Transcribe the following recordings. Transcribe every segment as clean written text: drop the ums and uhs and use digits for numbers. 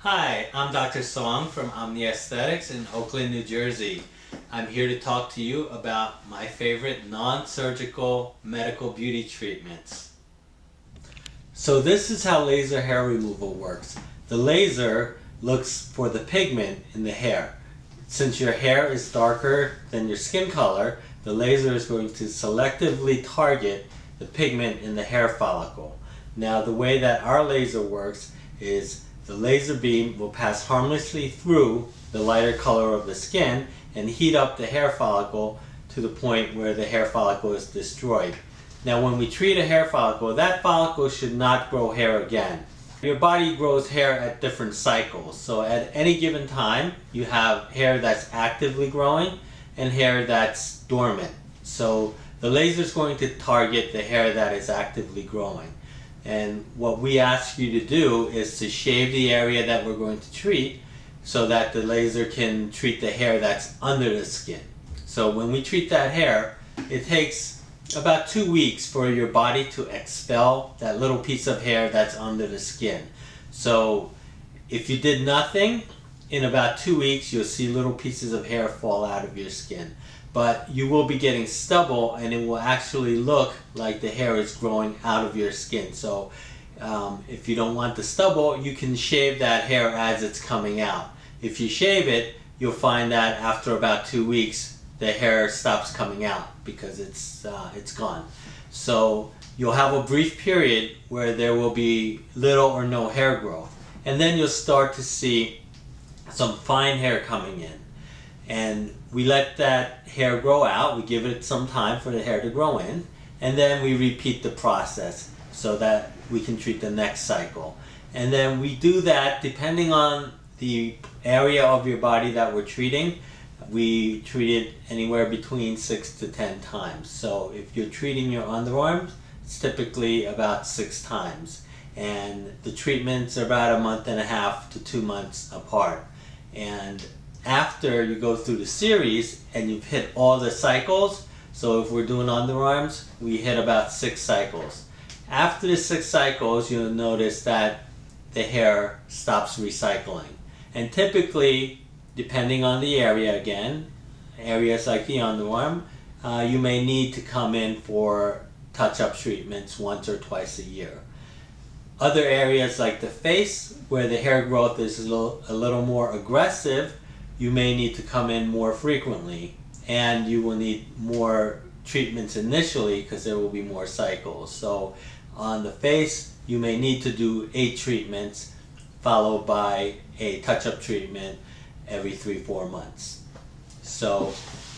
Hi, I'm Dr. Song from Omni Aesthetics in Oakland, New Jersey. I'm here to talk to you about my favorite non-surgical medical beauty treatments. So this is how laser hair removal works. The laser looks for the pigment in the hair. Since your hair is darker than your skin color, the laser is going to selectively target the pigment in the hair follicle. Now the way that our laser works is the laser beam will pass harmlessly through the lighter color of the skin and heat up the hair follicle to the point where the hair follicle is destroyed. Now when we treat a hair follicle, that follicle should not grow hair again. Your body grows hair at different cycles, so at any given time you have hair that's actively growing and hair that's dormant. So the laser is going to target the hair that is actively growing. And what we ask you to do is to shave the area that we're going to treat so that the laser can treat the hair that's under the skin. So when we treat that hair, it takes about 2 weeks for your body to expel that little piece of hair that's under the skin. So if you did nothing, in about 2 weeks you'll see little pieces of hair fall out of your skin. But you will be getting stubble and it will actually look like the hair is growing out of your skin. So if you don't want the stubble, you can shave that hair as it's coming out. If you shave it, you'll find that after about 2 weeks the hair stops coming out because it's gone. So you'll have a brief period where there will be little or no hair growth. And then you'll start to see some fine hair coming in. And we let that hair grow out, we give it some time for the hair to grow in, and then we repeat the process so that we can treat the next cycle. And then we do that depending on the area of your body that we're treating. We treat it anywhere between 6 to 10 times. So if you're treating your underarms, it's typically about 6 times. And the treatments are about 1.5 to 2 months apart. And after you go through the series and you've hit all the cycles, so if we're doing underarms, we hit about 6 cycles. After the 6 cycles, you'll notice that the hair stops recycling. And typically, depending on the area again, areas like the underarm, you may need to come in for touch-up treatments once or twice a year. Other areas like the face, where the hair growth is a little more aggressive, you may need to come in more frequently, and you will need more treatments initially because there will be more cycles. So on the face, you may need to do 8 treatments followed by a touch-up treatment every 3-4 months. So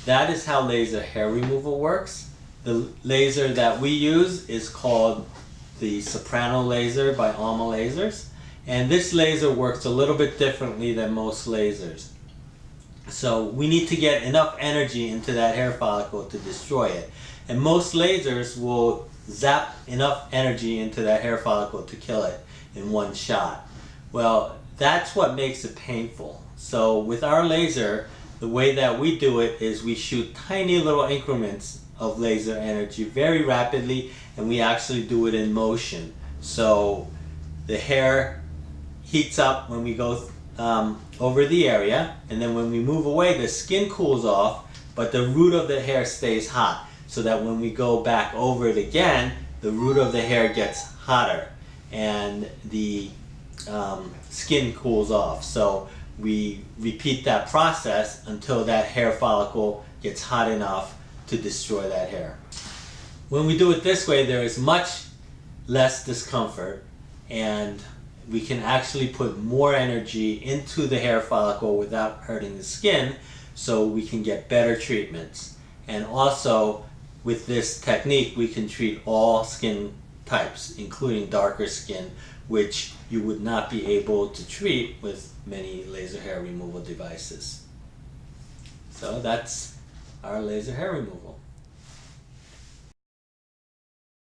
that is how laser hair removal works. The laser that we use is called the Soprano laser by Alma Lasers, and this laser works a little bit differently than most lasers. So we need to get enough energy into that hair follicle to destroy it. And most lasers will zap enough energy into that hair follicle to kill it in one shot. Well, that's what makes it painful. So with our laser, the way that we do it is we shoot tiny little increments of laser energy very rapidly, and we actually do it in motion. So the hair heats up when we go over the area, and then when we move away, the skin cools off, but the root of the hair stays hot, so that when we go back over it again, the root of the hair gets hotter and the skin cools off. So we repeat that process until that hair follicle gets hot enough to destroy that hair. When we do it this way, there is much less discomfort, and we can actually put more energy into the hair follicle without hurting the skin, so we can get better treatments. And also, with this technique, we can treat all skin types, including darker skin, which you would not be able to treat with many laser hair removal devices. So that's our laser hair removal.